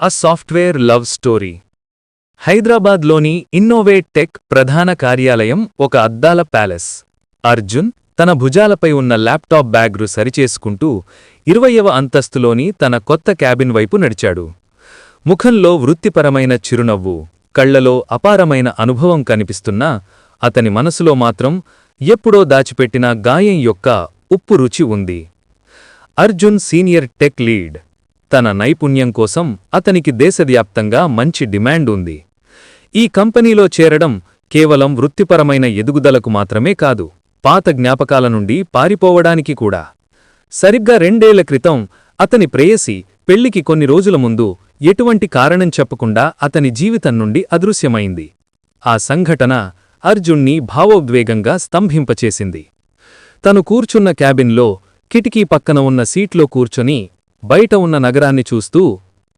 అ software love story. హైదరాబాద్లోని innovate tech ప్రధాన కార్యాలయం ఒక అద్దాల ప్యాలెస్. అర్జున్ తన భుజాలపై ఉన్న ల్యాప్టాప్ బ్యాగ్ను సరిచేసుకుంటూ 20వ అంతస్తులోని తన కొత్త క్యాబిన్ వైపు నడిచాడు. ముఖంలో వృత్తిపరమైన చిరునవ్వు, కళ్లలో అపారమైన అనుభవం కనిపిస్తున్నా అతని మనసులో మాత్రం ఎప్పుడో దాచిపెట్టిన గాయం యొక్క ఉప్పు రుచి ఉంది. Arjun senior tech lead. తన నైపుణ్యం కోసం అతనికి దేశవ్యాప్తంగా మంచి డిమాండ్ ఉంది. ఈ కంపెనీలో చేరడం కేవలం వృత్తిపరమైన ఎదుగుదలకు మాత్రమే కాదు, పాత జ్ఞాపకాల నుండి పారిపోవడానికి కూడా. సరిగ్గా 2 ఏళ్ల క్రితం అతని ప్రేయసి పెళ్లికి కొన్ని రోజుల ముందు ఎటువంటి కారణం చెప్పకుండా అతని జీవితం నుండి అదృశ్యమైంది. ఆ సంఘటన అర్జున్ని భావోద్వేగంగా స్తంభింపచేసింది. తను కూర్చున్న క్యాబిన్లో కిటికీ పక్కన ఉన్న సీట్లో కూర్చొని బయట ఉన్న నగరాన్ని చూస్తూ,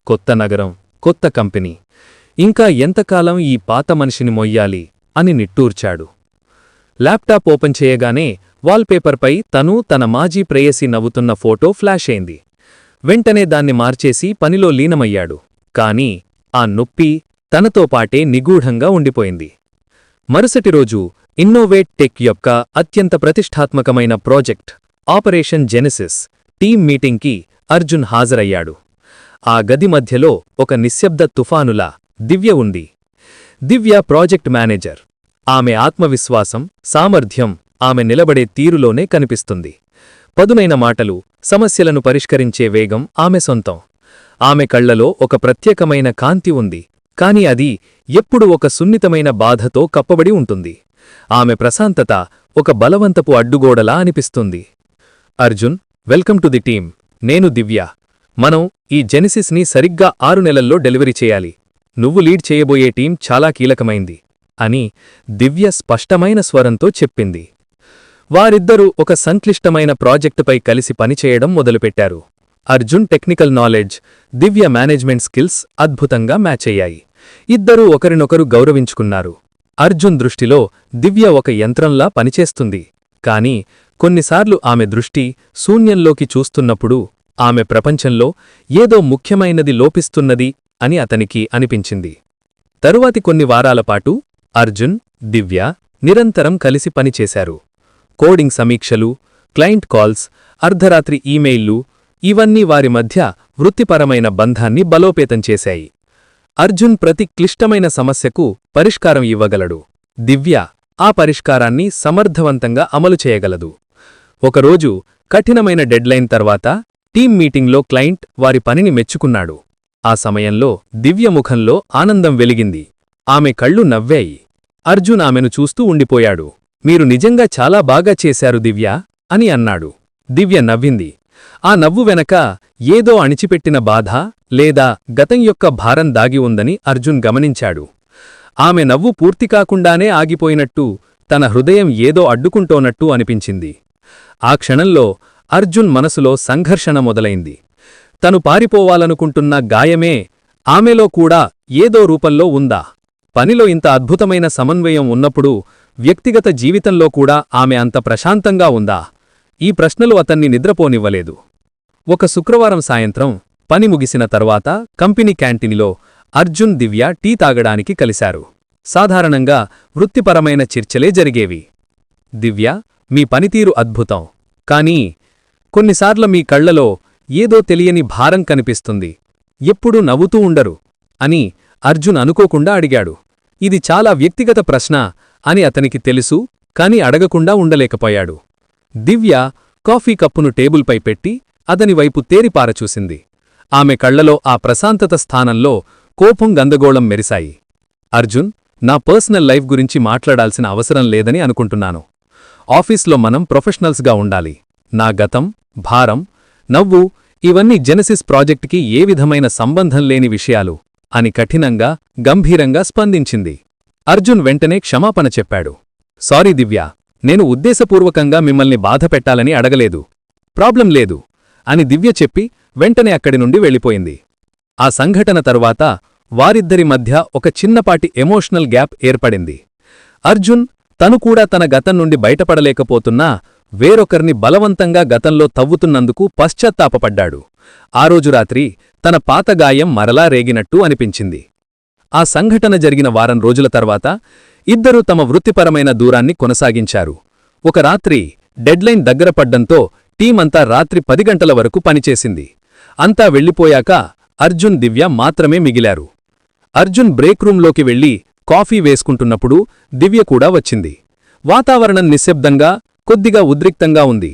కొత్త నగరం, కొత్త కంపెనీ, ఇంకా ఎంతకాలం ఈ పాత మనిషిని మొయ్యాలి అని నిట్టూర్చాడు. ల్యాప్టాప్ ఓపెన్ చేయగానే వాల్పేపర్పై తను తన మాజీ ప్రేయసి నవ్వుతున్న ఫోటో ఫ్లాష్ అయింది. వెంటనే దాన్ని మార్చేసి పనిలో లీనమయ్యాడు. కాని ఆ నొప్పి తనతో పాటే నిగూఢంగా ఉండిపోయింది. మరుసటి రోజు ఇన్నోవేట్ టెక్ యొక్క అత్యంత ప్రతిష్టాత్మకమైన ప్రాజెక్ట్ ఆపరేషన్ జెనెసిస్ టీమ్ మీటింగ్కి అర్జున్ హాజరయ్యాడు. ఆ గది మధ్యలో ఒక నిశ్శబ్ద తుఫానులా దివ్య ఉంది. దివ్య ప్రాజెక్ట్ మేనేజర్. ఆమె ఆత్మవిశ్వాసం, సామర్థ్యం ఆమె నిలబడే తీరులోనే కనిపిస్తుంది. పదునైన మాటలు, సమస్యలను పరిష్కరించే వేగం ఆమె సొంతం. ఆమె కళ్లలో ఒక ప్రత్యేకమైన కాంతి ఉంది, కాని అది ఎప్పుడు ఒక సున్నితమైన బాధతో కప్పబడి ఉంటుంది. ఆమె ప్రశాంతత ఒక బలవంతపు అడ్డుగోడలా అనిపిస్తుంది. Arjun, welcome to the team. నేను దివ్య. మనం ఈ జెనిసిస్ని సరిగ్గా 6 నెలల్లో డెలివరీ చేయాలి. నువ్వు లీడ్ చేయబోయే టీం చాలా కీలకమైంది అని దివ్య స్పష్టమైన స్వరంతో చెప్పింది. వారిద్దరూ ఒక సంక్లిష్టమైన ప్రాజెక్టుపై కలిసి పనిచేయడం మొదలుపెట్టారు. అర్జున్ టెక్నికల్ నాలెడ్జ్, దివ్య మేనేజ్మెంట్ స్కిల్స్ అద్భుతంగా మ్యాచ్ అయ్యాయి. ఇద్దరూ ఒకరినొకరు గౌరవించుకున్నారు. అర్జున్ దృష్టిలో దివ్య ఒక యంత్రంలా పనిచేస్తుంది. కాని కొన్నిసార్లు ఆమె దృష్టి శూన్యంలోకి చూస్తున్నప్పుడు ఆమె ప్రపంచంలో ఏదో ముఖ్యమైనది లోపిస్తున్నది అని అతనికి అనిపించింది. తరువాతి కొన్ని వారాలపాటు అర్జున్, దివ్య నిరంతరం కలిసి పనిచేశారు. కోడింగ్ సమీక్షలు, క్లయింట్ కాల్స్, అర్ధరాత్రి ఈమెయిల్లు ఇవన్నీ వారి మధ్య వృత్తిపరమైన బంధాన్ని బలోపేతం చేశాయి. అర్జున్ ప్రతి క్లిష్టమైన సమస్యకు పరిష్కారం ఇవ్వగలడు. దివ్య ఆ పరిష్కారాన్ని సమర్థవంతంగా అమలు చేయగలదు. ఒకరోజు కఠినమైన డెడ్లైన్ తర్వాత టీం మీటింగ్లో క్లయింట్ వారి పనిని మెచ్చుకున్నాడు. ఆ సమయంలో దివ్య ముఖంలో ఆనందం వెలిగింది. ఆమె కళ్ళు నవ్వాయి. అర్జున్ ఆమెను చూస్తూ ఉండిపోయాడు. మీరు నిజంగా చాలా బాగా చేశారు దివ్య అని అన్నాడు. దివ్య నవ్వింది. ఆ నవ్వు వెనక ఏదో అణిచిపెట్టిన బాధ లేదా గతం యొక్క భారం దాగి ఉందని అర్జున్ గమనించాడు. ఆమె నవ్వు పూర్తికాకుండానే ఆగిపోయినట్టు, తన హృదయం ఏదో అడ్డుకుంటోనట్టు అనిపించింది. ఆ క్షణంలో అర్జున్ మనసులో సంఘర్షణ మొదలైంది. తను పారిపోవాలనుకుంటున్న గాయమే ఆమెలో కూడా ఏదో రూపంలో ఉందా? పనిలో ఇంత అద్భుతమైన సమన్వయం ఉన్నప్పుడు వ్యక్తిగత జీవితంలో కూడా ఆమె అంత ప్రశాంతంగా ఉందా? ఈ ప్రశ్నలు అతన్ని నిద్రపోనివ్వలేదు. ఒక శుక్రవారం సాయంత్రం పని ముగిసిన తర్వాత కంపెనీ క్యాంటీన్లో అర్జున్, దివ్య టీ తాగడానికి కలిశారు. సాధారణంగా వృత్తిపరమైన చర్చలే జరిగేవి. దివ్య, మీ పనితీరు అద్భుతం. కానీ కొన్నిసార్లు మీ కళ్లలో ఏదో తెలియని భారం కనిపిస్తుంది. ఎప్పుడూ నవ్వుతూ ఉండరు అని అర్జున్ అనుకోకుండా అడిగాడు. ఇది చాలా వ్యక్తిగత ప్రశ్న అని అతనికి తెలుసు, కాని అడగకుండా ఉండలేకపోయాడు. దివ్య కాఫీ కప్పును టేబుల్పై పెట్టి అతని వైపు తేరిపారచూసింది. ఆమె కళ్లలో ఆ ప్రశాంతత స్థానంలో కోపం, గందగోళం మెరిశాయి. అర్జున్, నా పర్సనల్ లైఫ్ గురించి మాట్లాడాల్సిన అవసరం లేదని అనుకుంటున్నాను. ఆఫీస్లో మనం ప్రొఫెషనల్స్గా ఉండాలి. నా గతం, భారం, నవ్వు ఇవన్నీ జెనెసిస్ ప్రాజెక్టుకి ఏ విధమైన సంబంధం లేని విషయాలు అని కఠినంగా, గంభీరంగా స్పందించింది. అర్జున్ వెంటనే క్షమాపణ చెప్పాడు. సారీ దివ్య, నేను ఉద్దేశపూర్వకంగా మిమ్మల్ని బాధపెట్టాలని అడగలేదు. ప్రాబ్లం లేదు అని దివ్య చెప్పి వెంటనే అక్కడి నుండి వెళ్ళిపోయింది. ఆ సంఘటన తరువాత వారిద్దరి మధ్య ఒక చిన్నపాటి ఎమోషనల్ గ్యాప్ ఏర్పడింది. అర్జున్ తను కూడా తన గతం నుండి బయటపడలేకపోతున్నా వేరొకరిని బలవంతంగా గతంలో తవ్వుతున్నందుకు పశ్చాత్తాపపడ్డాడు. ఆ రోజు రాత్రి తన పాత గాయం మరలా రేగినట్టు అనిపించింది. ఆ సంఘటన జరిగిన వారం రోజుల తర్వాత ఇద్దరూ తమ వృత్తిపరమైన దూరాన్ని కొనసాగించారు. ఒక రాత్రి డెడ్లైన్ దగ్గరపడ్డంతో టీమంతా రాత్రి 10 గంటల వరకు పనిచేసింది. అంతా వెళ్ళిపోయాక అర్జున్, దివ్య మాత్రమే మిగిలారు. అర్జున్ బ్రేక్ రూంలోకి వెళ్లి కాఫీ వేసుకుంటున్నప్పుడు దివ్య కూడా వచ్చింది. వాతావరణం నిశ్శబ్దంగా, కొద్దిగా ఉద్రిక్తంగా ఉంది.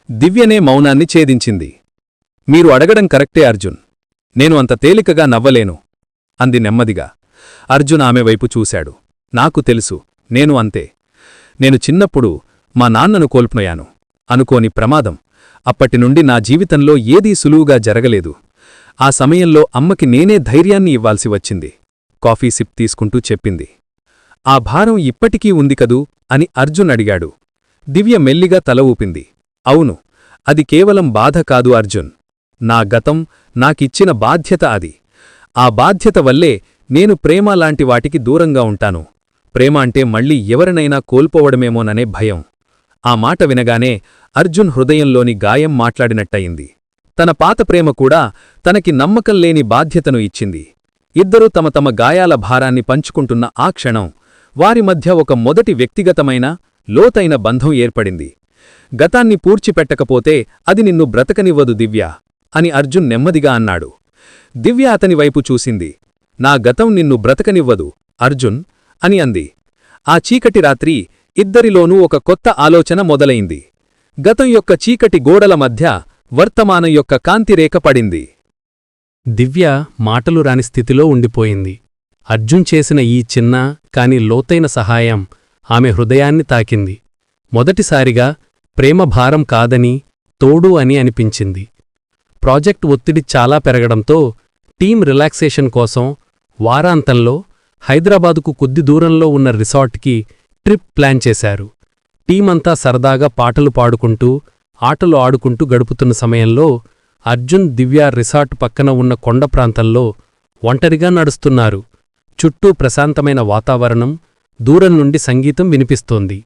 దివ్యనే మౌనాన్ని ఛేదించింది. మీరు అడగడం కరెక్టే అర్జున్, నేను అంత తేలికగా నవ్వలేను అంది నెమ్మదిగా. అర్జున్ ఆమె వైపు చూశాడు. నాకు తెలుసు, నేను అంతే. నేను చిన్నప్పుడు మా నాన్నను కోల్పోయాను. అనుకోని ప్రమాదం. అప్పటినుండి నా జీవితంలో ఏదీ సులువుగా జరగలేదు. ఆ సమయంలో అమ్మకి నేనే ధైర్యాన్ని ఇవ్వాల్సి వచ్చింది. కాఫీ సిప్ తీసుకుంటూ చెప్పింది. ఆ భారం ఇప్పటికీ ఉంది కదూ అని అర్జున్ అడిగాడు. దివ్య మెల్లిగా తల ఊపింది. అవును, అది కేవలం బాధ కాదు అర్జున్. నా గతం నాకిచ్చిన బాధ్యత అది. ఆ బాధ్యత వల్లే నేను ప్రేమ లాంటి వాటికి దూరంగా ఉంటాను. ప్రేమ అంటే మళ్ళీ ఎవరినైనా కోల్పోవడమేమోననే భయం. ఆ మాట వినగానే అర్జున్ హృదయంలోని గాయం మాట్లాడినట్టయింది. తన పాత ప్రేమ కూడా తనకి నమ్మకం లేని బాధ్యతను ఇచ్చింది. ఇద్దరూ తమ తమ గాయాల భారాన్ని పంచుకుంటున్న ఆ క్షణం వారి మధ్య ఒక మొదటి వ్యక్తిగతమైన, లోతైన బంధం ఏర్పడింది. గతాన్ని పూడ్చిపెట్టకపోతే అది నిన్ను బ్రతకనివ్వదు దివ్య అని అర్జున్ నెమ్మదిగా అన్నాడు. దివ్య అతని వైపు చూసింది. నా గతం నిన్ను బ్రతకనివ్వదు అర్జున్ అని అంది. ఆ చీకటి రాత్రి ఇద్దరిలోనూ ఒక కొత్త ఆలోచన మొదలైంది. గతం యొక్క చీకటి గోడల మధ్య వర్తమానం యొక్క కాంతిరేఖ పడింది. దివ్య మాటలు రాని స్థితిలో ఉండిపోయింది. అర్జున్ చేసిన ఈ చిన్న కాని లోతైన సహాయం ఆమె హృదయాన్ని తాకింది. మొదటిసారిగా ప్రేమ భారం కాదని, తోడు అని అనిపించింది. ప్రాజెక్ట్ ఒత్తిడి చాలా పెరగడంతో టీం రిలాక్సేషన్ కోసం వారాంతంలో హైదరాబాదుకు కొద్ది దూరంలో ఉన్న రిసార్ట్కి ట్రిప్ ప్లాన్ చేశారు. టీమంతా సరదాగా పాటలు పాడుకుంటూ, ఆటలు ఆడుకుంటూ గడుపుతున్న సమయంలో అర్జున్, దివ్య రిసార్ట్ పక్కన ఉన్న కొండ ప్రాంతంలో ఒంటరిగా నడుస్తున్నారు. చుట్టూ ప్రశాంతమైన వాతావరణం, దూరం నుండి సంగీతం వినిపిస్తోంది.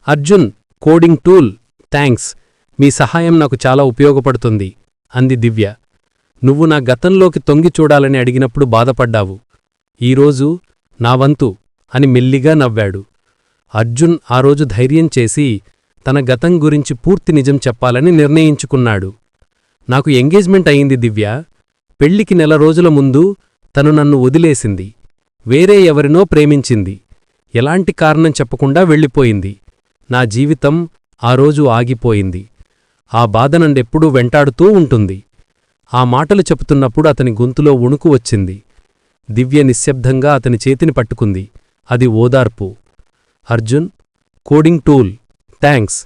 Arjun, coding tool, thanks. మీ సహాయం నాకు చాలా ఉపయోగపడుతుంది అంది దివ్య. నువ్వు నా గతంలోకి తొంగి చూడాలని అడిగినప్పుడు బాధపడ్డావు. ఈరోజు నా వంతు అని మెల్లిగా నవ్వాడు. అర్జున్ ఆ రోజు ధైర్యం చేసి తన గతం గురించి పూర్తి నిజం చెప్పాలని నిర్ణయించుకున్నాడు. నాకు ఎంగేజ్మెంట్ అయింది దివ్య. పెళ్లికి 1 నెల రోజుల ముందు తను నన్ను వదిలేసింది. వేరే ఎవరినో ప్రేమించింది. ఎలాంటి కారణం చెప్పకుండా వెళ్ళిపోయింది. నా జీవితం ఆ రోజు ఆగిపోయింది. ఆ బాధ నన్నెప్పుడూ వెంటాడుతూ ఉంటుంది. ఆ మాటలు చెప్తున్నప్పుడు అతని గొంతులో వణుకు వచ్చింది. దివ్య నిశ్శబ్దంగా అతని చేతిని పట్టుకుంది. అది ఓదార్పు. Arjun, coding tool, thanks.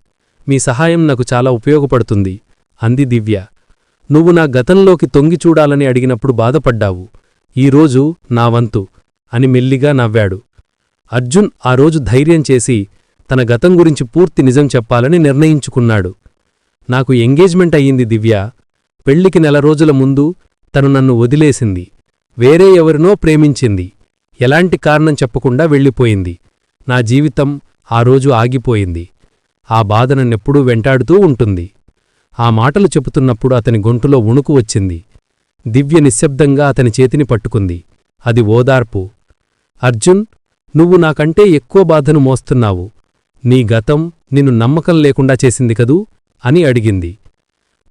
మీ సహాయం నాకు చాలా ఉపయోగపడుతుంది అంది దివ్య. నువ్వు నా గతంలోకి తొంగి చూడాలని అడిగినప్పుడు బాధపడ్డావు. ఈరోజు నా వంతు అని మెల్లిగా నవ్వాడు. అర్జున్ ఆ రోజు ధైర్యం చేసి తన గతం గురించి పూర్తి నిజం చెప్పాలని నిర్ణయించుకున్నాడు. నాకు ఎంగేజ్మెంట్ అయ్యింది దివ్య. పెళ్లికి 1 నెల రోజుల ముందు తను నన్ను వదిలేసింది. వేరే ఎవరినో ప్రేమించింది. ఎలాంటి కారణం చెప్పకుండా వెళ్ళిపోయింది. నా జీవితం ఆ రోజు ఆగిపోయింది. ఆ బాధ నన్నెప్పుడూ వెంటాడుతూ ఉంటుంది. ఆ మాటలు చెబుతున్నప్పుడు అతని గొంతులో వణుకు వచ్చింది. దివ్య నిశ్శబ్దంగా అతని చేతిని పట్టుకుంది. అది ఓదార్పు. అర్జున్, నువ్వు నాకంటే ఎక్కువ బాధను మోస్తున్నావు. నీ గతం నిన్ను నమ్మకం లేకుండా చేసింది కదూ అని అడిగింది.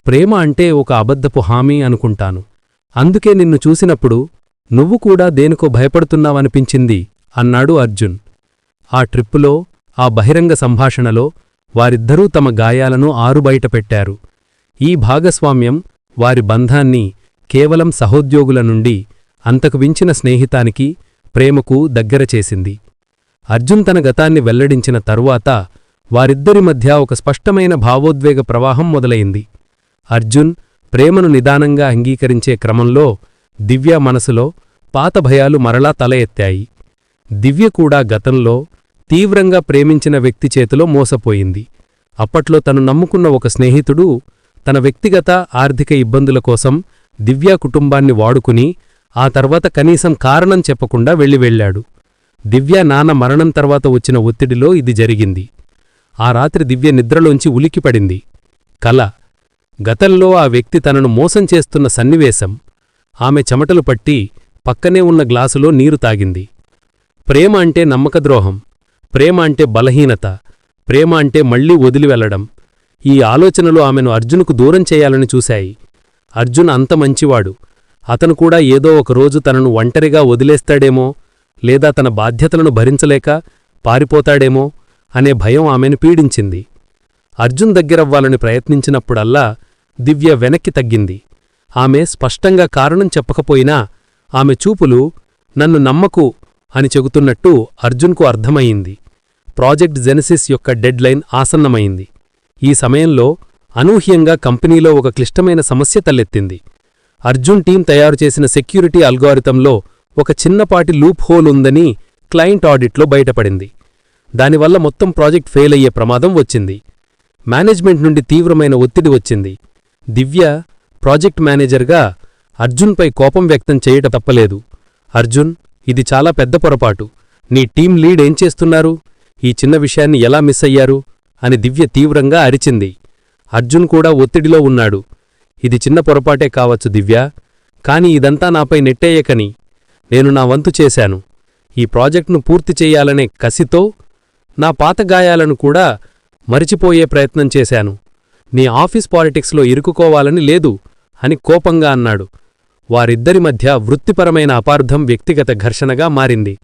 ప్రేమ అంటే ఒక అబద్ధపు హామీ అనుకుంటాను. అందుకే నిన్ను చూసినప్పుడు నువ్వు కూడా దేనికో భయపడుతున్నావనిపించింది అన్నాడు అర్జున్. ఆ ట్రిప్పులో, ఆ బహిరంగ సంభాషణలో వారిద్దరూ తమ గాయాలను ఆరుబయటపెట్టారు. ఈ భాగస్వామ్యం వారి బంధాన్ని కేవలం సహోద్యోగుల నుండి అంతకు మించిన స్నేహితానికి, ప్రేమకు దగ్గర చేసింది. అర్జున్ తన గతాన్ని వెల్లడించిన తరువాత వారిద్దరి మధ్య ఒక స్పష్టమైన భావోద్వేగ ప్రవాహం మొదలైంది. అర్జున్ ప్రేమను నిదానంగా అంగీకరించే క్రమంలో దివ్య మనసులో పాత భయాలు మరలా తల ఎత్తాయి. దివ్య కూడా గతంలో తీవ్రంగా ప్రేమించిన వ్యక్తి చేతిలో మోసపోయింది. అప్పట్లో తను నమ్ముకున్న ఒక స్నేహితుడు తన వ్యక్తిగత, ఆర్థిక ఇబ్బందుల కోసం దివ్య కుటుంబాన్ని వాడుకుని ఆ తర్వాత కనీసం కారణం చెప్పకుండా వెళ్ళాడు. దివ్య నాన్న మరణం తర్వాత వచ్చిన ఒత్తిడిలో ఇది జరిగింది. ఆ రాత్రి దివ్య నిద్రలోంచి ఉలికిపడింది. కల. గతంలో ఆ వ్యక్తి తనను మోసం చేస్తున్న సన్నివేశం. ఆమె చెమటలు పట్టి పక్కనే ఉన్న గ్లాసులో నీరు తాగింది. ప్రేమ అంటే నమ్మకద్రోహం, ప్రేమ అంటే బలహీనత, ప్రేమ అంటే మళ్లీ వదిలి వెళ్లడం. ఈ ఆలోచనలు ఆమెను అర్జున్కు దూరం చేయాలని చూశాయి. అర్జున్ అంత మంచివాడు. అతను కూడా ఏదో ఒకరోజు తనను ఒంటరిగా వదిలేస్తాడేమో, లేదా తన బాధ్యతలను భరించలేక పారిపోతాడేమో అనే భయం ఆమెను పీడించింది. అర్జున్ దగ్గరవ్వాలని ప్రయత్నించినప్పుడల్లా దివ్య వెనక్కి తగ్గింది. ఆమె స్పష్టంగా కారణం చెప్పకపోయినా ఆమె చూపులు నన్ను నమ్మకు అని చెబుతున్నట్టు అర్జున్కు అర్థమయింది. ప్రాజెక్ట్ జెనసిస్ యొక్క డెడ్ లైన్ ఆసన్నమైంది. ఈ సమయంలో అనూహ్యంగా కంపెనీలో ఒక క్లిష్టమైన సమస్య తలెత్తింది. అర్జున్ టీం తయారుచేసిన సెక్యూరిటీ అల్గోరిథంలో ఒక చిన్నపాటి లూప్ హోల్ ఉందని క్లయింట్ ఆడిట్లో బయటపడింది. దానివల్ల మొత్తం ప్రాజెక్ట్ ఫెయిల్ అయ్యే ప్రమాదం వచ్చింది. మేనేజ్మెంట్ నుండి తీవ్రమైన ఒత్తిడి వచ్చింది. దివ్య ప్రాజెక్ట్ మేనేజర్గా అర్జున్పై కోపం వ్యక్తం చేయట తప్పలేదు. అర్జున్, ఇది చాలా పెద్ద పొరపాటు. నీ టీం లీడ్ ఏం చేస్తున్నారు? ఈ చిన్న విషయాన్ని ఎలా మిస్ అయ్యారు అని దివ్య తీవ్రంగా అరిచింది. అర్జున్ కూడా ఒత్తిడిలో ఉన్నాడు. ఇది చిన్న పొరపాటే కావచ్చు దివ్య, కాని ఇదంతా నాపై నెట్టేయకని నేను నా వంతు చేశాను. ఈ ప్రాజెక్ట్ను పూర్తి చెయ్యాలనే కసితో నా పాత గాయాలను కూడా మరిచిపోయే ప్రయత్నం చేశాను. నీ ఆఫీస్ పాలిటిక్స్లో ఇరుక్కుకోవాలని లేదు అని కోపంగా అన్నాడు. వారిద్దరి మధ్య వృత్తిపరమైన అపార్థం వ్యక్తిగత ఘర్షణగా మారింది.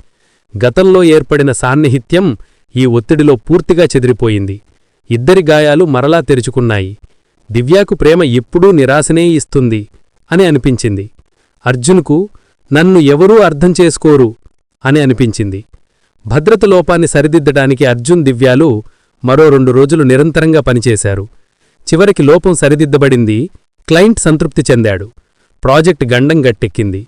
గతంలో ఏర్పడిన సాన్నిహిత్యం ఈ ఒత్తిడిలో పూర్తిగా చెదిరిపోయింది. ఇద్దరి గాయాలు మరలా తెరుచుకున్నాయి. దివ్యాకు ప్రేమ ఎప్పుడూ నిరాశనే ఇస్తుంది అని అనిపించింది. అర్జున్కు నన్ను ఎవరూ అర్థం చేసుకోరు అని అనిపించింది. భద్రత లోపాన్ని సరిదిద్దడానికి అర్జున్, దివ్యాలు మరో 2 రోజులు నిరంతరంగా పనిచేశారు. చివరికి లోపం సరిదిద్దబడింది. క్లయింట్ సంతృప్తి చెందాడు. ప్రాజెక్ట్ గండం గట్టెక్కింది.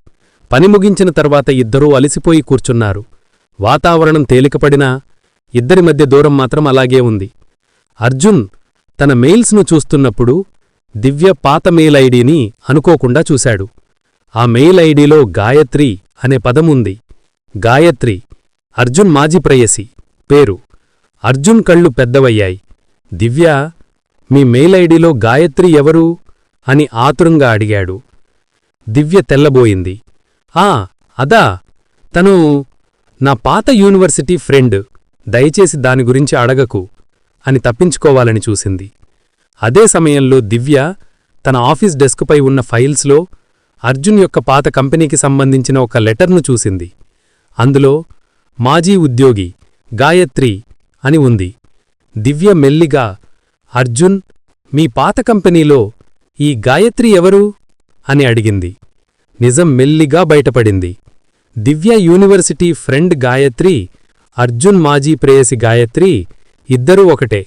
పని ముగించిన తర్వాత ఇద్దరూ అలిసిపోయి కూర్చున్నారు. వాతావరణం తేలికపడినా ఇద్దరి మధ్య దూరం మాత్రం అలాగే ఉంది. అర్జున్ తన మెయిల్స్ను చూస్తున్నప్పుడు దివ్య పాత మెయిల్ ఐడీని అనుకోకుండా చూశాడు. ఆ మెయిల్ ఐడీలో గాయత్రి అనే పదముంది. గాయత్రి, అర్జున్ మాజీ ప్రేయసి పేరు. అర్జున్ కళ్ళు పెద్దవయ్యాయి. దివ్య, మీ మెయిల్ ఐడీలో గాయత్రి ఎవరు అని ఆతురంగా అడిగాడు. దివ్య తెల్లబోయింది. అదా, తను నా పాత యూనివర్సిటీ ఫ్రెండ్. దయచేసి దాని గురించి అడగకు అని తప్పించుకోవాలని చూసింది. అదే సమయంలో దివ్య తన ఆఫీస్ డెస్క్పై ఉన్న ఫైల్స్లో అర్జున్ యొక్క పాత కంపెనీకి సంబంధించిన ఒక లెటర్ను చూసింది. అందులో మాజీ ఉద్యోగి గాయత్రి అని ఉంది. దివ్య మెల్లిగా, అర్జున్, మీ పాత కంపెనీలో ఈ గాయత్రి ఎవరు అని అడిగింది. నిజం మెల్లిగా బయటపడింది. దివ్య యూనివర్సిటీ ఫ్రెండ్ గాయత్రి, అర్జున్ మాజీ ప్రేయసి గాయత్రి ఇద్దరూ ఒకటే.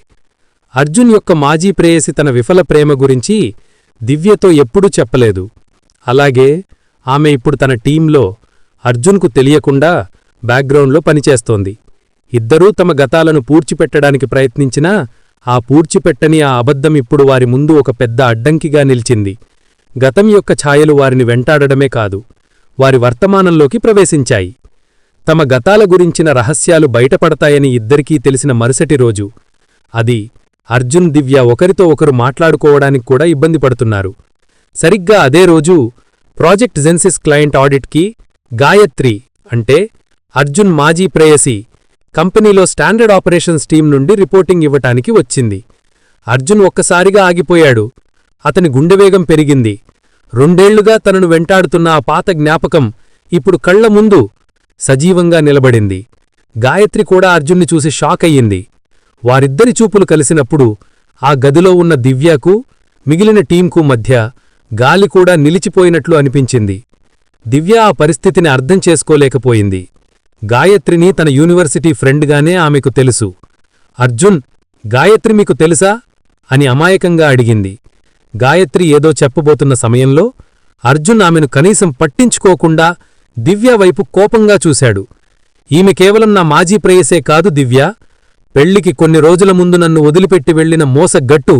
అర్జున్ యొక్క మాజీ ప్రేయసి తన విఫల ప్రేమ గురించి దివ్యతో ఎప్పుడూ చెప్పలేదు. అలాగే ఆమె ఇప్పుడు తన టీంలో అర్జున్కు తెలియకుండా బ్యాక్గ్రౌండ్లో పనిచేస్తోంది. ఇద్దరూ తమ గతాలను పూడ్చిపెట్టడానికి ప్రయత్నించినా ఆ పూడ్చిపెట్టని ఆ అబద్ధం ఇప్పుడు వారి ముందు ఒక పెద్ద అడ్డంకిగా నిలిచింది. గతం యొక్క ఛాయలు వారిని వెంటాడడమే కాదు, వారి వర్తమానంలోకి ప్రవేశించాయి. తమ గతాల గురించిన రహస్యాలు బయటపడతాయని ఇద్దరికీ తెలిసిన మరుసటి రోజు, అది అర్జున్, దివ్య ఒకరితో ఒకరు మాట్లాడుకోవడానికి కూడా ఇబ్బంది పడుతున్నారు. సరిగ్గా అదే రోజు ప్రాజెక్ట్ జెన్సిస్ క్లయింట్ ఆడిట్కి గాయత్రి, అంటే అర్జున్ మాజీ ప్రేయసి, కంపెనీలో స్టాండర్డ్ ఆపరేషన్స్ టీం నుండి రిపోర్టింగ్ ఇవ్వటానికి వచ్చింది. అర్జున్ ఒక్కసారిగా ఆగిపోయాడు. అతని గుండెవేగం పెరిగింది. 2 ఏళ్లుగా తనను వెంటాడుతున్న ఆ పాత జ్ఞాపకం ఇప్పుడు కళ్ల ముందు సజీవంగా నిలబడింది. గాయత్రి కూడా అర్జున్ని చూసి షాక్ అయ్యింది. వారిద్దరి చూపులు కలిసినప్పుడు ఆ గదిలో ఉన్న దివ్యకు, మిగిలిన టీంకు మధ్య గాలి కూడా నిలిచిపోయినట్లు అనిపించింది. దివ్య ఆ పరిస్థితిని అర్థం చేసుకోలేకపోయింది. గాయత్రిని తన యూనివర్సిటీ ఫ్రెండ్గానే ఆమెకు తెలుసు. అర్జున్, గాయత్రి మీకు తెలుసా అని అమాయకంగా అడిగింది. గాయత్రి ఏదో చెప్పబోతున్న సమయంలో అర్జున్ ఆమెను కనీసం పట్టించుకోకుండా దివ్య వైపు కోపంగా చూశాడు. ఈమె కేవలం నా మాజీ ప్రేయసే కాదు దివ్య, పెళ్లికి కొన్ని రోజుల ముందు నన్ను వదిలిపెట్టి వెళ్లిన మోసగట్టు.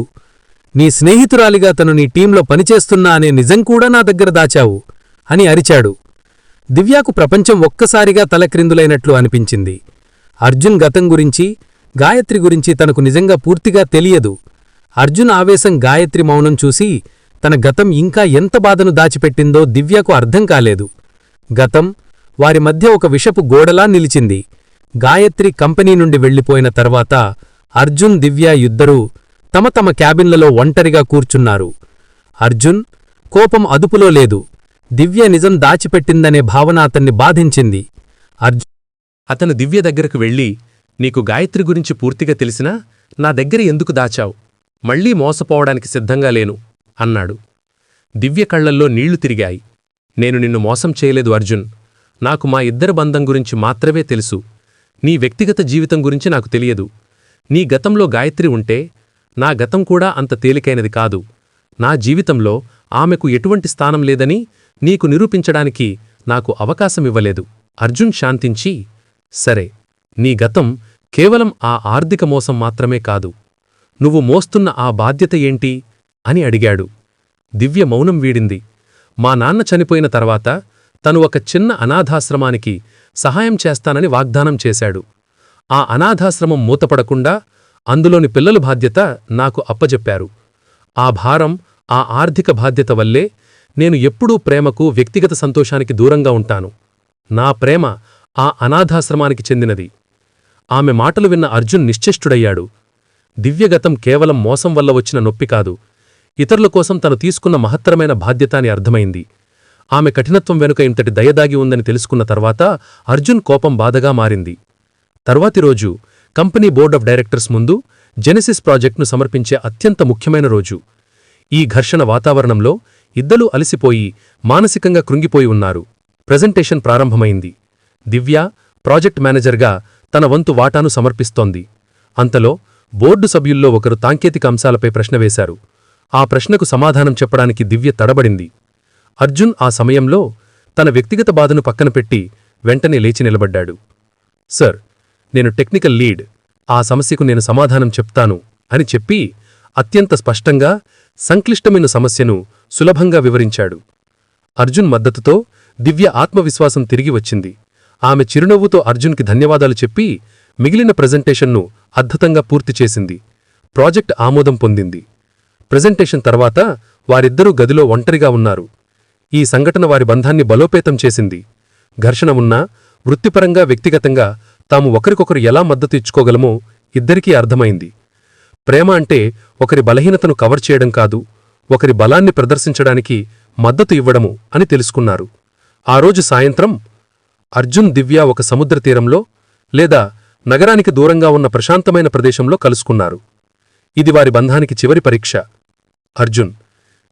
నీ స్నేహితురాలిగా తను నీ టీంలో పనిచేస్తున్నా అనే నిజం కూడా నా దగ్గర దాచావు అని అరిచాడు. దివ్యాకు ప్రపంచం ఒక్కసారిగా తలక్రిందులైనట్లు అనిపించింది. అర్జున్ గతం గురించి, గాయత్రి గురించి తనకు నిజంగా పూర్తిగా తెలియదు. అర్జున్ ఆవేశం గాయత్రి మౌనం చూసి తన గతం ఇంకా ఎంత బాధను దాచిపెట్టిందో దివ్యకు అర్థం కాలేదు. గతం వారి మధ్య ఒక విషపు గోడలా నిలిచింది. గాయత్రి కంపెనీ నుండి వెళ్లిపోయిన తర్వాత అర్జున్ దివ్య ఇద్దరూ తమ తమ క్యాబిన్లలో ఒంటరిగా కూర్చున్నారు. అర్జున్ కోపం అదుపులో లేదు. దివ్య నిజం దాచిపెట్టిందనే భావన అతన్ని బాధించింది. అతను దివ్య దగ్గరకు వెళ్ళి, నీకు గాయత్రి గురించి పూర్తిగా తెలిసినా నా దగ్గర ఎందుకు దాచావు? మళ్లీ మోసపోవడానికి సిద్ధంగా లేను అన్నాడు. దివ్య కళ్లల్లో నీళ్లు తిరిగాయి. నేను నిన్ను మోసం చేయలేదు అర్జున్. నాకు మా ఇద్దరి బంధం గురించి మాత్రమే తెలుసు. నీ వ్యక్తిగత జీవితం గురించి నాకు తెలియదు. నీ గతంలో గాయత్రి ఉంటే నా గతం కూడా అంత తేలికైనది కాదు. నా జీవితంలో ఆమెకు ఎటువంటి స్థానం లేదని నీకు నిరూపించడానికి నాకు అవకాశమివ్వలేదు. అర్జున్ శాంతించి, సరే, నీ గతం కేవలం ఆ ఆర్థిక మోసం మాత్రమే కాదు. నువ్వు మోస్తున్న ఆ బాధ్యత ఏంటి అని అడిగాడు. దివ్య మౌనం వీడింది. మా నాన్న చనిపోయిన తర్వాత తను ఒక చిన్న అనాథాశ్రమానికి సహాయం చేస్తానని వాగ్దానం చేశాడు. ఆ అనాథాశ్రమం మూతపడకుండా అందులోని పిల్లల బాధ్యత నాకు అప్పజెప్పారు. ఆ భారం, ఆ ఆర్థిక బాధ్యత వల్లే నేను ఎప్పుడూ ప్రేమకు, వ్యక్తిగత సంతోషానికి దూరంగా ఉంటాను. నా ప్రేమ ఆ అనాథాశ్రమానికి చెందినది. ఆమె మాటలు విన్న అర్జున్ నిశ్చేష్టుడయ్యాడు. దివ్యగతం కేవలం మోసం వల్ల వచ్చిన నొప్పి కాదు, ఇతరుల కోసం తను తీసుకున్న మహత్తరమైన బాధ్యత అని అర్థమైంది. ఆమె కఠినత్వం వెనుక ఇంతటి దయదాగి ఉందని తెలుసుకున్న తర్వాత అర్జున్ కోపం బాధగా మారింది. తర్వాతి రోజు కంపెనీ బోర్డ్ ఆఫ్ డైరెక్టర్స్ ముందు జెనెసిస్ ప్రాజెక్టును సమర్పించే అత్యంత ముఖ్యమైన రోజు. ఈ ఘర్షణ వాతావరణంలో ఇద్దరూ అలసిపోయి మానసికంగా కృంగిపోయి ఉన్నారు. ప్రెజెంటేషన్ ప్రారంభమైంది. దివ్య ప్రాజెక్ట్ మేనేజర్గా తన వంతు వాటాను సమర్పిస్తోంది. అంతలో బోర్డు సభ్యుల్లో ఒకరు సాంకేతిక అంశాలపై ప్రశ్న వేశారు. ఆ ప్రశ్నకు సమాధానం చెప్పడానికి దివ్య తడబడింది. అర్జున్ ఆ సమయంలో తన వ్యక్తిగత బాధను పక్కనపెట్టి వెంటనే లేచి నిలబడ్డాడు. సర్, నేను టెక్నికల్ లీడ్, ఆ సమస్యకు నేను సమాధానం చెప్తాను అని చెప్పి అత్యంత స్పష్టంగా సంక్లిష్టమైన సమస్యను సులభంగా వివరించాడు. అర్జున్ మద్దతుతో దివ్య ఆత్మవిశ్వాసం తిరిగి వచ్చింది. ఆమె చిరునవ్వుతో అర్జున్కి ధన్యవాదాలు చెప్పి మిగిలిన ప్రెజెంటేషన్ను అద్భుతంగా పూర్తి చేసింది. ప్రాజెక్ట్ ఆమోదం పొందింది. ప్రెజెంటేషన్ తర్వాత వారిద్దరూ గదిలో ఒంటరిగా ఉన్నారు. ఈ సంఘటన వారి బంధాన్ని బలోపేతం చేసింది. ఘర్షణ ఉన్నా వృత్తిపరంగా, వ్యక్తిగతంగా తాము ఒకరికొకరు ఎలా మద్దతు ఇచ్చుకోగలమో ఇద్దరికీ అర్థమైంది. ప్రేమ అంటే ఒకరి బలహీనతను కవర్ చేయడం కాదు, ఒకరి బలాన్ని ప్రదర్శించడానికి మద్దతు ఇవ్వడము అని తెలుసుకున్నారు. ఆ రోజు సాయంత్రం అర్జున్, దివ్య ఒక సముద్ర తీరంలో లేదా నగరానికి దూరంగా ఉన్న ప్రశాంతమైన ప్రదేశంలో కలుసుకున్నారు. ఇది వారి బంధానికి చివరి పరీక్ష. అర్జున్,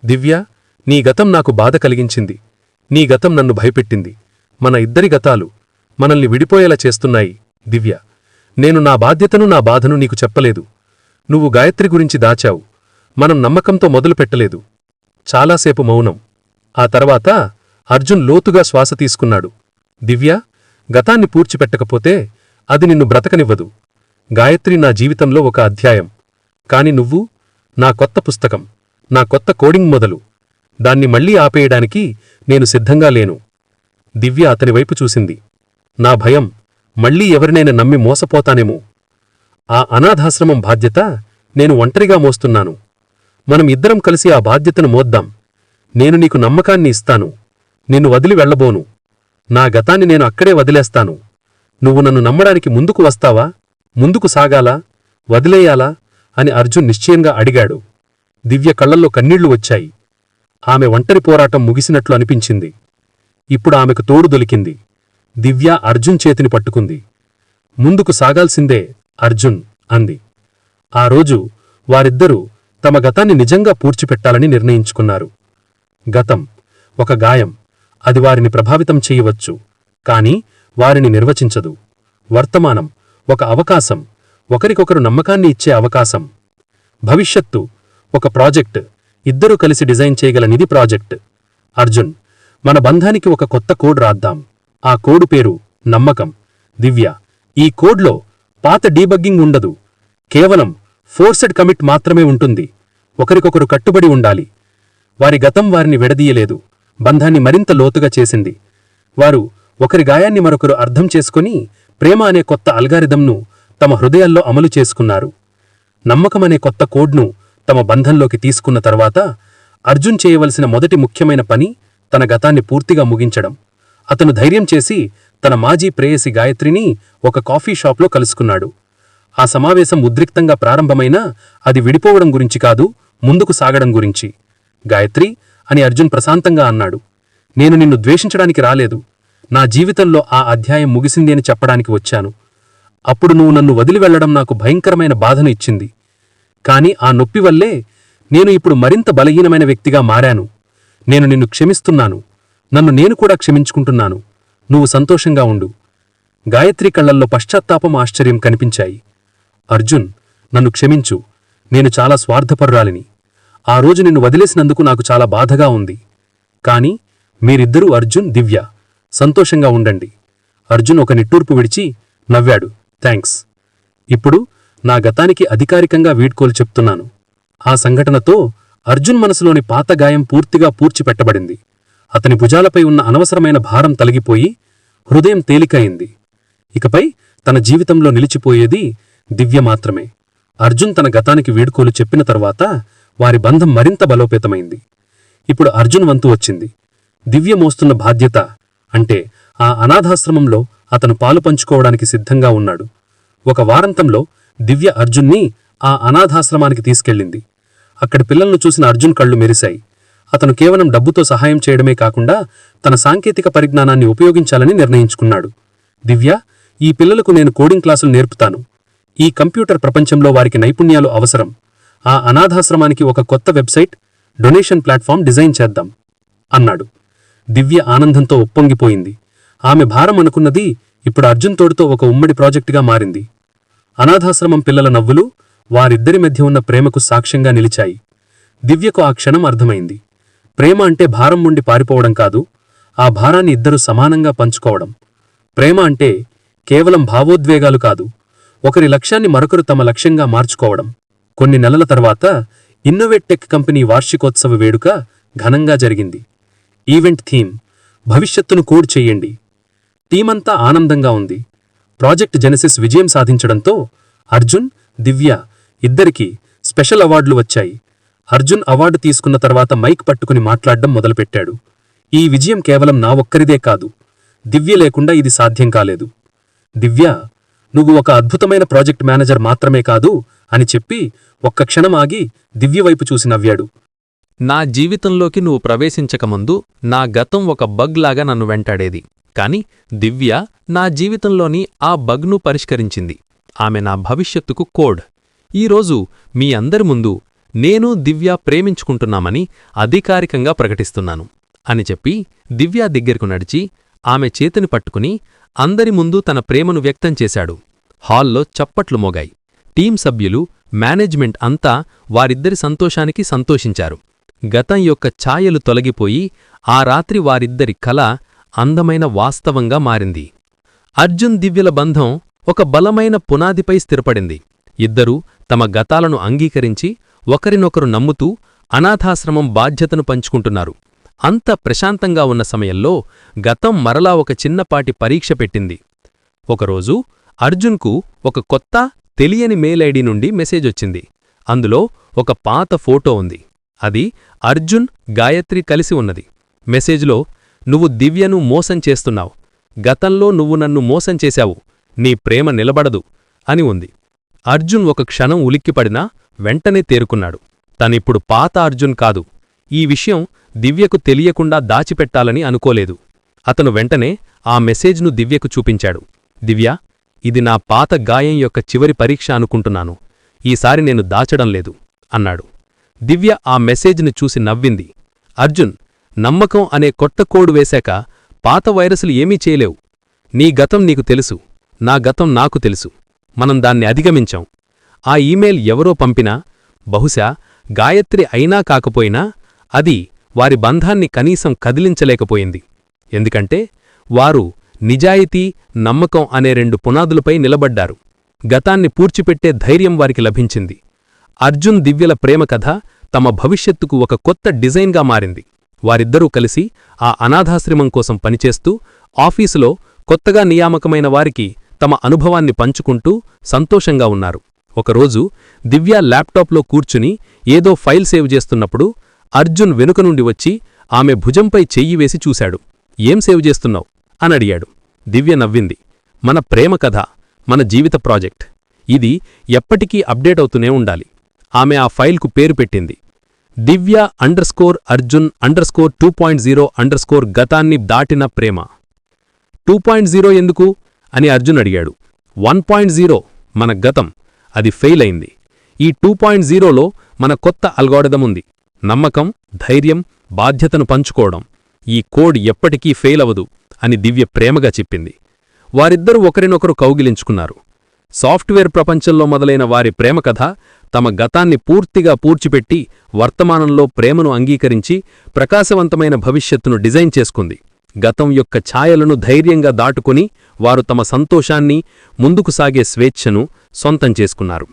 దివ్య, నీ గతం నాకు బాధ కలిగించింది. నీ గతం నన్ను భయపెట్టింది. మన ఇద్దరి గతాలు మనల్ని విడిపోయేలా చేస్తున్నాయి. దివ్య, నేను నా బాధ్యతను, నా బాధను నీకు చెప్పలేదు. నువ్వు గాయత్రి గురించి దాచావు. మనం నమ్మకంతో మొదలుపెట్టలేదు. చాలాసేపు మౌనం. ఆ తర్వాత అర్జున్ లోతుగా శ్వాస తీసుకున్నాడు. దివ్య, గతాన్ని పూడ్చిపెట్టకపోతే అది నిన్ను బ్రతకనివ్వదు. గాయత్రి నా జీవితంలో ఒక అధ్యాయం. కాని నువ్వు నా కొత్త పుస్తకం, నా కొత్త కోడింగ్ మొదలు. దాన్ని మళ్లీ ఆపేయడానికి నేను సిద్ధంగా లేను. దివ్య అతని వైపు చూసింది. నా భయం, మళ్లీ ఎవరినైనా నమ్మి మోసపోతానేమో. ఆ అనాథాశ్రమం బాధ్యత నేను ఒంటరిగా మోస్తున్నాను. మనం ఇద్దరం కలిసి ఆ బాధ్యతను మోద్దాం. నేను నీకు నమ్మకాన్ని ఇస్తాను. నిన్ను వదిలి వెళ్లబోను. నా గతాన్ని నేను అక్కడే వదిలేస్తాను. నువ్వు నన్ను నమ్మడానికి ముందుకు వస్తావా? ముందుకు సాగాలా, వదిలేయాలా అని అర్జున్ నిశ్చయంగా అడిగాడు. దివ్య కళ్లల్లో కన్నీళ్లు వచ్చాయి. ఆమె ఒంటరి పోరాటం ముగిసినట్లు అనిపించింది. ఇప్పుడు ఆమెకు తోడు దొలికింది. దివ్య అర్జున్ చేతిని పట్టుకుంది. ముందుకు సాగాల్సిందే అర్జున్ అంది. ఆ రోజు వారిద్దరూ తమ గతాన్ని నిజంగా పూడ్చిపెట్టాలని నిర్ణయించుకున్నారు. గతం ఒక గాయం. అది వారిని ప్రభావితం చేయవచ్చు, కాని వారిని నిర్వచించదు. వర్తమానం ఒక అవకాశం, ఒకరికొకరు నమ్మకాన్ని ఇచ్చే అవకాశం. భవిష్యత్తు ఒక ప్రాజెక్ట్, ఇద్దరూ కలిసి డిజైన్ చేయగల నిధి ప్రాజెక్ట్. అర్జున్, మన బంధానికి ఒక కొత్త కోడ్ రాద్దాం. ఆ కోడ్ పేరు నమ్మకం. దివ్య, ఈ కోడ్లో పాత డీబగ్గింగ్ ఉండదు. కేవలం ఫోర్సెడ్ కమిట్ మాత్రమే ఉంటుంది. ఒకరికొకరు కట్టుబడి ఉండాలి. వారి గతం వారిని విడదీయలేదు, బంధాన్ని మరింత లోతుగా చేసింది. వారు ఒకరి గాయాన్ని మరొకరు అర్థం చేసుకుని ప్రేమ అనే కొత్త అల్గారిథంను తమ హృదయాల్లో అమలు చేసుకున్నారు. నమ్మకమనే కొత్త కోడ్ను తమ బంధంలోకి తీసుకున్న తర్వాత అర్జున్ చేయవలసిన మొదటి ముఖ్యమైన పని తన గతాన్ని పూర్తిగా ముగించడం. అతను ధైర్యం చేసి తన మాజీ ప్రేయసి గాయత్రిని ఒక కాఫీ షాప్లో కలుసుకున్నాడు. ఆ సమావేశం ఉద్రిక్తంగా ప్రారంభమైనా అది విడిపోవడం గురించి కాదు, ముందుకు సాగడం గురించి. గాయత్రి అని అర్జున్ ప్రశాంతంగా అన్నాడు. నేను నిన్ను ద్వేషించడానికి రాలేదు. నా జీవితంలో ఆ అధ్యాయం ముగిసింది అని చెప్పడానికి వచ్చాను. అప్పుడు నువ్వు నన్ను వదిలి వెళ్లడం నాకు భయంకరమైన బాధను ఇచ్చింది. కాని ఆ నొప్పి వల్లే నేను ఇప్పుడు మరింత బలహీనమైన వ్యక్తిగా మారాను. నేను నిన్ను క్షమిస్తున్నాను. నన్ను నేను కూడా క్షమించుకుంటున్నాను. నువ్వు సంతోషంగా ఉండు. గాయత్రి కళ్లల్లో పశ్చాత్తాపం, ఆశ్చర్యం కనిపించాయి. అర్జున్, నన్ను క్షమించు. నేను చాలా స్వార్థపరురాలిని. ఆ రోజు నిన్ను వదిలేసినందుకు నాకు చాలా బాధగా ఉంది. కాని మీరిద్దరూ, అర్జున్, దివ్య, సంతోషంగా ఉండండి. అర్జున్ ఒక నిట్టూర్పు విడిచి నవ్వాడు. థ్యాంక్స్. ఇప్పుడు నా గతానికి అధికారికంగా వీడ్కోలు చెప్తున్నాను. ఆ సంఘటనతో అర్జున్ మనసులోని పాత గాయం పూర్తిగా పూడ్చిపెట్టబడింది. అతని భుజాలపై ఉన్న అనవసరమైన భారం తొలగిపోయి హృదయం తేలికయింది. ఇకపై తన జీవితంలో నిలిచిపోయేది దివ్య మాత్రమే. అర్జున్ తన గతానికి వీడ్కోలు చెప్పిన తరువాత వారి బంధం మరింత బలోపేతమైంది. ఇప్పుడు అర్జున్ వంతు వచ్చింది. దివ్య మోస్తున్న బాధ్యత అంటే ఆ అనాథాశ్రమంలో అతను పాలు పంచుకోవడానికి సిద్ధంగా ఉన్నాడు. ఒక వారాంతంలో దివ్య అర్జున్ని ఆ అనాథాశ్రమానికి తీసుకెళ్ళింది. అక్కడి పిల్లలను చూసిన అర్జున్ కళ్ళు మెరిశాయి. అతను కేవలం డబ్బుతో సహాయం చేయడమే కాకుండా తన సాంకేతిక పరిజ్ఞానాన్ని ఉపయోగించాలని నిర్ణయించుకున్నాడు. దివ్య, ఈ పిల్లలకు నేను కోడింగ్ క్లాసులు నేర్పుతాను. ఈ కంప్యూటర్ ప్రపంచంలో వారికి నైపుణ్యాలు అవసరం. ఆ అనాథాశ్రమానికి ఒక కొత్త వెబ్సైట్, డొనేషన్ ప్లాట్ఫామ్ డిజైన్ చేద్దాం అన్నాడు. దివ్య ఆనందంతో ఉప్పొంగిపోయింది. ఆమె భారం అనుకున్నది ఇప్పుడు అర్జున్ తోడుతో ఒక ఉమ్మడి ప్రాజెక్టుగా మారింది. అనాథాశ్రమం పిల్లల నవ్వులు వారిద్దరి మధ్య ఉన్న ప్రేమకు సాక్ష్యంగా నిలిచాయి. దివ్యకు ఆ క్షణం అర్థమైంది. ప్రేమ అంటే భారం నుండి పారిపోవడం కాదు, ఆ భారాన్ని ఇద్దరు సమానంగా పంచుకోవడం. ప్రేమ అంటే కేవలం భావోద్వేగాలు కాదు, ఒకరి లక్ష్యాన్ని మరొకరు తమ లక్ష్యంగా మార్చుకోవడం. కొన్ని నెలల తర్వాత ఇన్నోవేట్ టెక్ కంపెనీ వార్షికోత్సవ వేడుక ఘనంగా జరిగింది. ఈవెంట్ థీమ్, భవిష్యత్తును కోడ్ చెయ్యండి. టీమంతా ఆనందంగా ఉంది. ప్రాజెక్ట్ జెనెసిస్ విజయం సాధించడంతో అర్జున్, దివ్య ఇద్దరికీ స్పెషల్ అవార్డులు వచ్చాయి. అర్జున్ అవార్డు తీసుకున్న తర్వాత మైక్ పట్టుకుని మాట్లాడడం మొదలుపెట్టాడు. ఈ విజయం కేవలం నా ఒక్కరిదే కాదు. దివ్య లేకుండా ఇది సాధ్యం కాలేదు. దివ్య, నువ్వు ఒక అద్భుతమైన ప్రాజెక్ట్ మేనేజర్ మాత్రమే కాదు అని చెప్పి ఒక్క క్షణం ఆగి దివ్యవైపు చూసి నవ్వాడు. నా జీవితంలోకి నువ్వు ప్రవేశించకముందు నా గతం ఒక బగ్ లాగా నన్ను వెంటాడేది. కాని దివ్య నా జీవితంలోని ఆ బగ్ను పరిష్కరించింది. ఆమె నా భవిష్యత్తుకు కోడ్. ఈరోజు మీ అందరి ముందు నేను దివ్య ప్రేమించుకుంటున్నామని అధికారికంగా ప్రకటిస్తున్నాను అని చెప్పి దివ్య దగ్గరకు నడిచి ఆమె చేతిని పట్టుకుని అందరి ముందు తన ప్రేమను వ్యక్తం చేశాడు. హాల్లో చప్పట్లు మోగాయి. టీం సభ్యులు, మేనేజ్మెంట్ అంతా వారిద్దరి సంతోషానికి సంతోషించారు. గతం యొక్క ఛాయలు తొలగిపోయి ఆ రాత్రి వారిద్దరి కల అందమైన వాస్తవంగా మారింది. అర్జున్, దివ్యల బంధం ఒక బలమైన పునాదిపై స్థిరపడింది. ఇద్దరూ తమ గతాలను అంగీకరించి ఒకరినొకరు నమ్ముతూ అనాథాశ్రమం బాధ్యతను పంచుకుంటున్నారు. అంత ప్రశాంతంగా ఉన్న సమయంలో గతం మరలా ఒక చిన్నపాటి పరీక్ష పెట్టింది. ఒకరోజు అర్జున్కు ఒక కొత్త, తెలియని మెయిల్ ఐడి నుండి మెసేజొచ్చింది. అందులో ఒక పాత ఫోటో ఉంది. అది అర్జున్, గాయత్రి కలిసి ఉన్నది. మెసేజ్లో, నువ్వు దివ్యను మోసం చేస్తున్నావు. గతంలో నువ్వు నన్ను మోసం చేశావు. నీ ప్రేమ నిలబడదు అని ఉంది. అర్జున్ ఒక క్షణం ఉలిక్కిపడినా వెంటనే తేరుకున్నాడు. తనిప్పుడు పాత అర్జున్ కాదు. ఈ విషయం దివ్యకు తెలియకుండా దాచిపెట్టాలని అనుకోలేదు. అతను వెంటనే ఆ మెసేజ్ను దివ్యకు చూపించాడు. దివ్య, ఇది నా పాత గాయం యొక్క చివరి పరీక్ష అనుకుంటున్నాను. ఈసారి నేను దాచడం లేదు అన్నాడు. దివ్య ఆ మెసేజ్ని చూసి నవ్వింది. అర్జున్, నమ్మకం అనే కొత్త కోడ్ వేశాక పాత వైరస్లు ఏమీ చేయలేవు. నీ గతం నీకు తెలుసు, నా గతం నాకు తెలుసు. మనం దాన్ని అధిగమించాం. ఆ ఈమెయిల్ ఎవరో పంపినా, బహుశా గాయత్రి అయినా కాకపోయినా, అది వారి బంధాన్ని కనీసం కదిలించలేకపోయింది. ఎందుకంటే వారు నిజాయితీ, నమ్మకం అనే రెండు పునాదులపై నిలబడ్డారు. గతాన్ని పూడ్చిపెట్టే ధైర్యం వారికి లభించింది. అర్జున్, దివ్యల ప్రేమ కథ తమ భవిష్యత్తుకు ఒక కొత్త డిజైన్గా మారింది. వారిద్దరూ కలిసి ఆ అనాథాశ్రమం కోసం పనిచేస్తూ, ఆఫీసులో కొత్తగా నియామకమైన వారికి తమ అనుభవాన్ని పంచుకుంటూ సంతోషంగా ఉన్నారు. ఒకరోజు దివ్య ల్యాప్టాప్లో కూర్చుని ఏదో ఫైల్ సేవ్ చేస్తున్నప్పుడు అర్జున్ వెనుక నుండి వచ్చి ఆమె భుజంపై చెయ్యి వేసి చూశాడు. ఏం సేవ్ చేస్తున్నావు అని అడిగాడు. దివ్య నవ్వింది. మన ప్రేమ కథ, మన జీవిత ప్రాజెక్ట్. ఇది ఎప్పటికీ అప్డేట్ అవుతూనే ఉండాలి. ఆమె ఆ ఫైల్కు పేరు పెట్టింది. Divya_Arjun_2.0_ గతాన్ని దాటిన ప్రేమ. 2.0 ఎందుకు అని అర్జున్ అడిగాడు. 1.0 మన గతం, అది ఫెయిల్ అయింది. ఈ 2.0లో మన కొత్త అల్గోరిథం ఉంది. నమ్మకం, ధైర్యం, బాధ్యతను పంచుకోవడం. ఈ కోడ్ ఎప్పటికీ ఫెయిల్ అవదు అని దివ్య ప్రేమగా చెప్పింది. వారిద్దరూ ఒకరినొకరు కౌగిలించుకున్నారు. సాఫ్ట్వేర్ ప్రపంచంలో మొదలైన వారి ప్రేమ కథ తమ గతాన్ని పూర్తిగా పూడ్చిపెట్టి వర్తమానంలో ప్రేమను అంగీకరించి ప్రకాశవంతమైన భవిష్యత్తును డిజైన్ చేసుకుంది. గతం యొక్క ఛాయలను ధైర్యంగా దాటుకొని వారు తమ సంతోషాన్ని, ముందుకు సాగే స్వేచ్ఛను సొంతం చేసుకున్నారు.